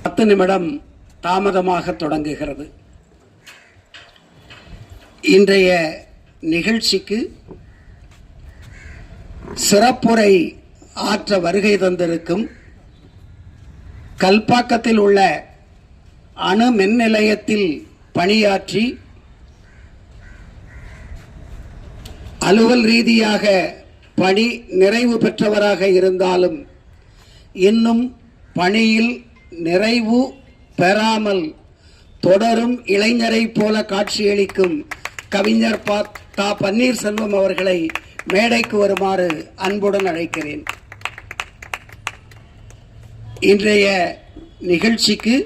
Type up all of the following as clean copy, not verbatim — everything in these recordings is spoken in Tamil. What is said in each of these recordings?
10 நிமிடம் தாமதமாக தொடங்குகிறது. இன்றைய நிகழ்ச்சிக்கு சிறப்புரை ஆற்ற வருகை தந்திருக்கும் கல்பாக்கத்தில் உள்ள அணு மின் நிலையத்தில் பணியாற்றி அலுவல் ரீதியாக பணி நிறைவு பெற்றவராக இருந்தாலும் இன்னும் பணியில் நிறைவு பெறாமல் தொடரும் இளைஞரை போல காட்சியளிக்கும் கவிஞர் தா. பன்னீர்செல்வம் அவர்களை மேடைக்கு வருமாறு அன்புடன் அழைக்கிறேன். இன்றைய நிகழ்ச்சிக்கு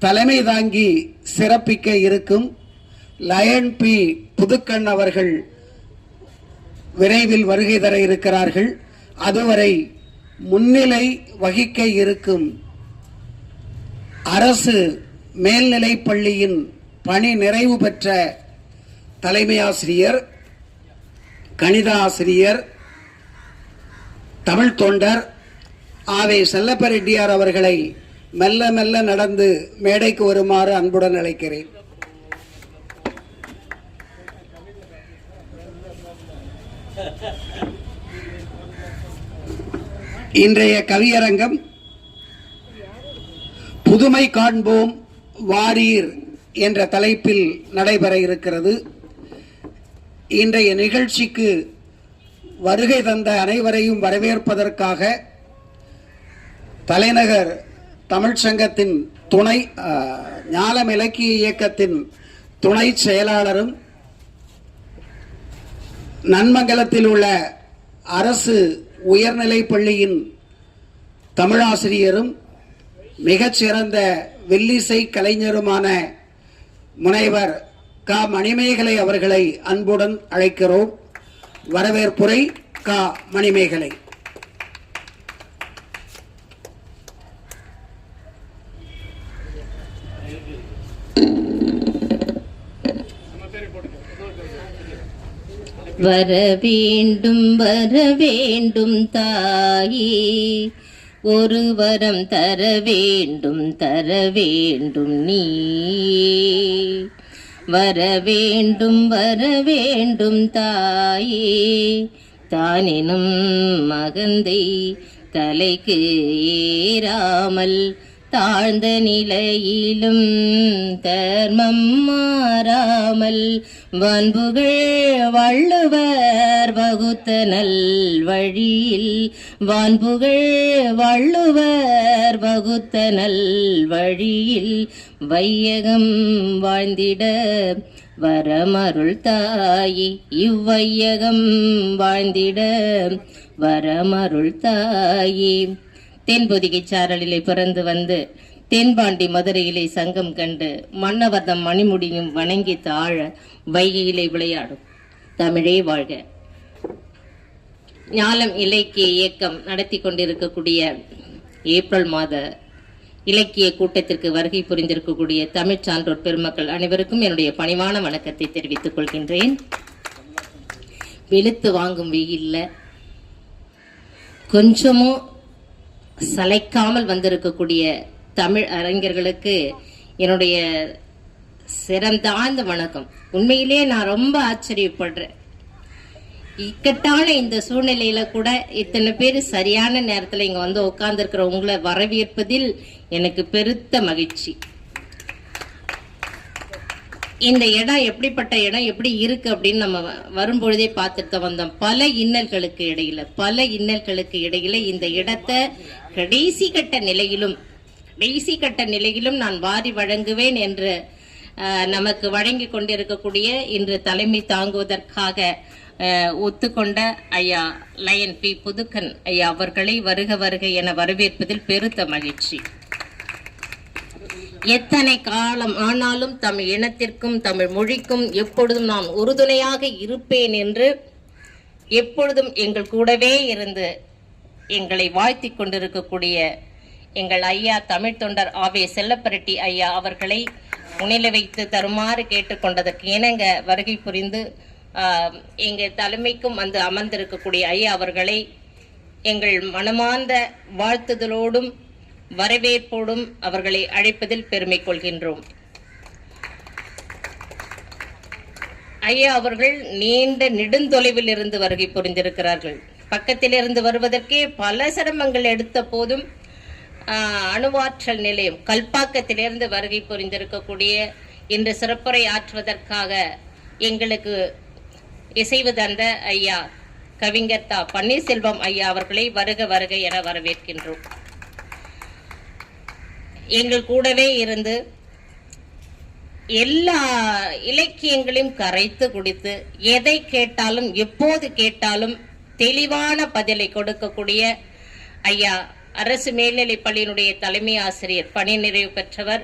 தலைமை தாங்கி சிறப்பிக்க இருக்கும் லயன் பி. புதுக்கண் அவர்கள் விரைவில் வருகை தர இருக்கிறார்கள். அதுவரை முன்னிலை வகிக்க இருக்கும் அரசு மேல்நிலைப் பள்ளியின் பணி நிறைவு பெற்ற தலைமை ஆசிரியர், கணித ஆசிரியர், தமிழ் தொண்டர் ஆவே செல்லப்ப ரெட்டியார் அவர்களை மெல்ல மெல்ல நடந்து மேடைக்கு வருமாறு அன்புடன் அழைக்கிறேன். இன்றைய கவியரங்கம் புதுமை காண்போம் வாரீர் என்ற தலைப்பில் நடைபெற இருக்கிறது. இன்றைய நிகழ்ச்சிக்கு வருகை தந்த அனைவரையும் வரவேற்பதற்காக தலைநகர் தமிழ்ச்சங்கத்தின் துணை ஞாலம் இலக்கிய இயக்கத்தின் துணை செயலாளரும் நன்மங்கலத்தில் உள்ள அரசு உயர்நிலைப் பள்ளியின் தமிழாசிரியரும் மிகச்சிறந்த வில்லிசை கலைஞருமான முனைவர் க. மணிமேகலை அவர்களை அன்புடன் அழைக்கிறோம். வரவேற்புரை க. மணிமேகலை. வரவேண்டும் வரவேண்டும் தாயே, ஒரு வரம் தர வேண்டும் நீ. வரவேண்டும் வரவேண்டும் தாயே, தானெனும் மகந்தை தலைக்கு ஏறாமல் தாழ்ந்த நிலையிலும் தர்மம் மாறாமல் வான்புகழ் வள்ளுவர் வகுத்த நல் வழியில், வான்புகழ் வள்ளுவர் வகுத்த நல் வழியில் வையகம் வாழ்ந்திட வரமருள் தாயே, இவ்வையகம் வாழ்ந்திட வரமருள் தாயே. தென்பொதிகை சாரலிலே பிறந்து வந்து தென்பாண்டி மதுரையிலே சங்கம் கண்டு மன்னவர்தம் மணிமுடியும் வணங்கி தாழ வைகையிலே விளையாடும் தமிழே வாழ்க. ஞாலம் இலக்கிய இயக்கம் நடத்தி கொண்டிருக்கக்கூடிய ஏப்ரல் மாத இலக்கிய கூட்டத்திற்கு வருகை புரிந்திருக்கக்கூடிய தமிழ் சான்றோர் பெருமக்கள் அனைவருக்கும் என்னுடைய பணிவான வணக்கத்தை தெரிவித்துக் கொள்கின்றேன். வெளுத்து வாங்கும் வெயில்ல கொஞ்சமும் சளைக்காமல் வந்திருக்கக்கூடிய தமிழ் அறிஞர்களுக்கு என்னுடைய சிறந்தாழ்ந்த வணக்கம். உண்மையிலே நான் ரொம்ப ஆச்சரியப்படுறேன். இக்கட்டான இந்த சூழ்நிலையில கூட இத்தனை பேர் சரியான நேரத்துல இங்க வந்து உட்கார்ந்து இருக்கிற உங்களை வரவேற்பதில் எனக்கு பெருத்த மகிழ்ச்சி. இந்த இடம் எப்படிப்பட்ட இடம், எப்படி இருக்கு அப்படின்னு நம்ம வரும்பொழுதே பார்த்துட்டு வந்தோம். பல இன்னல்களுக்கு இடையில இந்த இடத்தை கடைசி கட்ட நிலையிலும் நான் வாரி வழங்குவேன் என்று நமக்கு வழங்கி கொண்டிருக்கக்கூடிய இன்று தலைமை தாங்குவதற்காக ஒத்துக்கொண்ட ஐயா லயன் பி. புதுக்கண் ஐயா அவர்களை வருக வருக என வரவேற்பதில் பெருத்த மகிழ்ச்சி. எத்தனை காலம் ஆனாலும் தமிழ் இனத்திற்கும் தமிழ் மொழிக்கும் எப்பொழுதும் நான் உறுதுணையாக இருப்பேன் என்று எப்பொழுதும் எங்கள் கூடவே இருந்து எங்களை வாழ்த்தி கொண்டிருக்கக்கூடிய எங்கள் ஐயா தமிழ் தொண்டர் ஆவே செல்லப்ப ரெட்டி ஐயா அவர்களை முன்னிலை வைத்து தருமாறு கேட்டுக்கொண்டதற்கு இணங்க வருகை புரிந்து எங்கள் தலைமைக்கும் வந்து அமர்ந்திருக்கக்கூடிய ஐயா அவர்களை எங்கள் மனமார்ந்த வாழ்த்துதலோடும் வரவேற்போடும் அவர்களை அழைப்பதில் பெருமை கொள்கின்றோம். ஐயா அவர்கள் நீண்ட நெடுந்தொலைவில் இருந்து வருகை புரிந்திருக்கிறார்கள். பக்கத்தில் இருந்து வருவதற்கே பல சிரமங்கள் எடுத்த போதும் அணுவாற்றல் நிலையம் கல்பாக்கத்திலிருந்து வருகை புரிந்திருக்கக்கூடிய இன்று சிறப்புரை ஆற்றுவதற்காக எங்களுக்கு இசைவு தந்த ஐயா கவிஞர் தா பன்னீர்செல்வம் ஐயா அவர்களை வருக வருக என வரவேற்கின்றோம். எங்கள் கூடவே இருந்து எல்லா இலக்கியங்களையும் கரைத்து குடித்து எதை கேட்டாலும் எப்போது கேட்டாலும் தெளிவான பதிலை கொடுக்கக்கூடிய ஐயா அரசு மேல்நிலைப் பள்ளியினுடைய தலைமை ஆசிரியர் பணி நிறைவு பெற்றவர்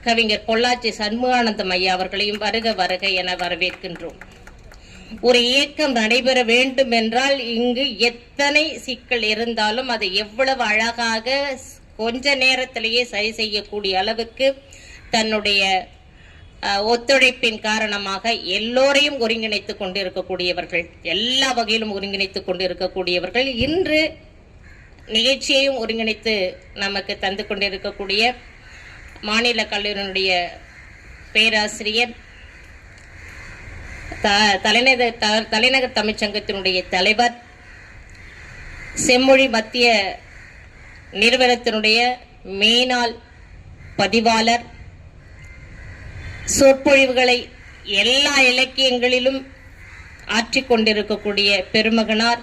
கவிஞர் பொள்ளாச்சி சண்முகானந்தம் ஐயா அவர்களையும் வருக வருக என வரவேற்கின்றோம். ஒரு இயக்கம் நடைபெற வேண்டும் என்றால் இங்கு எத்தனை சிக்கல் இருந்தாலும் அதை எவ்வளவு அழகாக கொஞ்ச நேரத்திலேயே சரி செய்யக்கூடிய அளவுக்கு தன்னுடைய ஒத்துழைப்பின் காரணமாக எல்லோரையும் ஒருங்கிணைத்துக் கொண்டிருக்கக்கூடியவர்கள், எல்லா வகையிலும் ஒருங்கிணைத்துக் கொண்டிருக்கக்கூடியவர்கள், இன்று நிகழ்ச்சியையும் ஒருங்கிணைத்து நமக்கு தந்து கொண்டிருக்கக்கூடிய மாநில கல்லூரியினுடைய பேராசிரியர், தலைநகர் தமிழ்ச்சங்கத்தினுடைய தலைவர், செம்மொழி மத்திய நிறுவனத்தினுடைய மேனாள் பதிவாளர், சொற்பொழிவுகளை எல்லா இலக்கியங்களிலும் ஆற்றிக்கொண்டிருக்கக்கூடிய பெருமகனார்,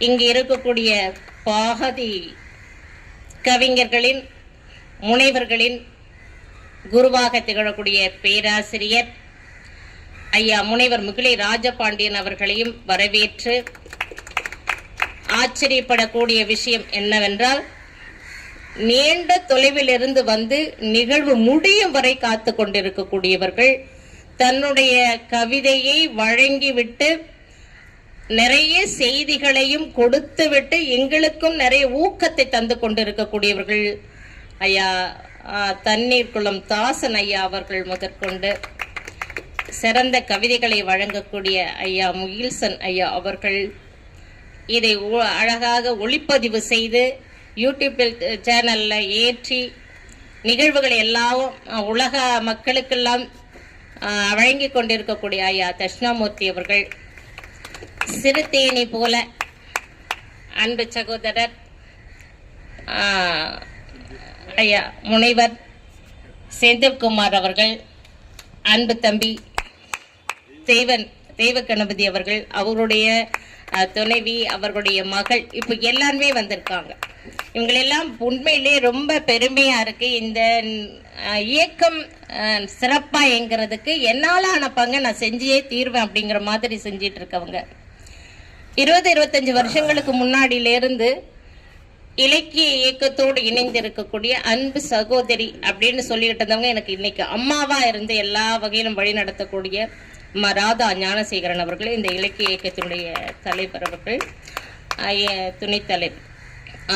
இங்கு இருக்கக்கூடிய பாகதி கவிஞர்களின் முனைவர்களின் குருவாக திகழக்கூடிய பேராசிரியர் ஐயா முனைவர் முகிலை ராஜபாண்டியன் அவர்களையும் வரவேற்று, ஆச்சரியப்படக்கூடிய விஷயம் என்னவென்றால் நீண்ட தொலைவில் இருந்து வந்து நிகழ்வு முடியும் வரை காத்து கொண்டிருக்கக்கூடியவர்கள், தன்னுடைய கவிதையை வழங்கிவிட்டு நிறைய செய்திகளையும் கொடுத்துவிட்டு எங்களுக்கும் நிறைய ஊக்கத்தை தந்து கொண்டிருக்கக்கூடியவர்கள் ஐயா தண்ணீர்குளம் தாசன் ஐயா அவர்கள் முதற்கொண்டு சிறந்த கவிதைகளை வழங்கக்கூடிய ஐயா முகில்சன் ஐயா அவர்கள் இதை அழகாக ஒளிப்பதிவு செய்து யூடியூப் சேனல்ல ஏற்றி நிகழ்வுகளை எல்லாம் உலக மக்களுக்கெல்லாம் வழங்கி கொண்டிருக்கக்கூடிய ஐயா தட்சிணாமூர்த்தி அவர்கள், சிறுதேனி போல அன்பு சகோதரர் ஐயா முனைவர் செந்தில்குமார் அவர்கள், அன்பு தம்பி தெய்வ கணபதி அவர்கள், அவருடைய துணைவி, அவர்களுடைய மகள், இப்போ எல்லாருமே வந்திருக்காங்க. இவங்களெல்லாம் உண்மையிலே ரொம்ப பெருமையா இருக்கு. இந்த இயக்கம் சிறப்பா என்கிறதுக்கு என்னாலான பங்கு நான் செஞ்சே தீர்வேன் அப்படிங்கிற மாதிரி செஞ்சிட்டு இருக்கவங்க. 20-25 வருஷங்களுக்கு முன்னாடியிலிருந்து இலக்கிய இயக்கத்தோடு இணைந்து இருக்கக்கூடிய அன்பு சகோதரி அப்படின்னு சொல்லிட்டு இருந்தவங்க எனக்கு இன்னைக்கு அம்மாவா இருந்து எல்லா வகையிலும் வழி நடத்தக்கூடிய ராதா ஞானசேகரன் அவர்கள், இந்த இலக்கிய இயக்கத்தினுடைய தலைவர் அவர்கள், துணைத் தலைவர்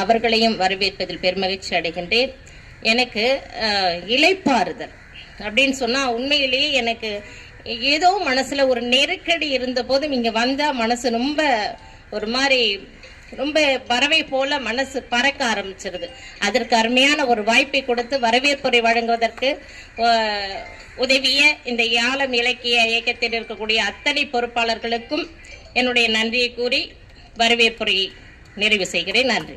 அவர்களையும் வரவேற்பதில் பெருமகிழ்ச்சி அடைகின்றேன். எனக்கு இளைப்பாறுதல் அப்படின்னு சொன்னா உண்மையிலேயே எனக்கு ஏதோ மனசுல ஒரு நெருக்கடி இருந்த போதும் இங்க வந்தா மனசு ரொம்ப ஒரு மாதிரி ரொம்ப பறவை போல மனசு பறக்க ஆரம்பிச்சிருது. அதற்கு அருமையான ஒரு வாய்ப்பை கொடுத்து வரவேற்புரை வழங்குவதற்கு உதவிய இந்த ஆலம் இலக்கிய இயக்கத்தில் இருக்கக்கூடிய அத்தனை பொறுப்பாளர்களுக்கும் என்னுடைய நன்றியை கூறி வரவேற்புரையை நிறைவு செய்கிறேன். நன்றி.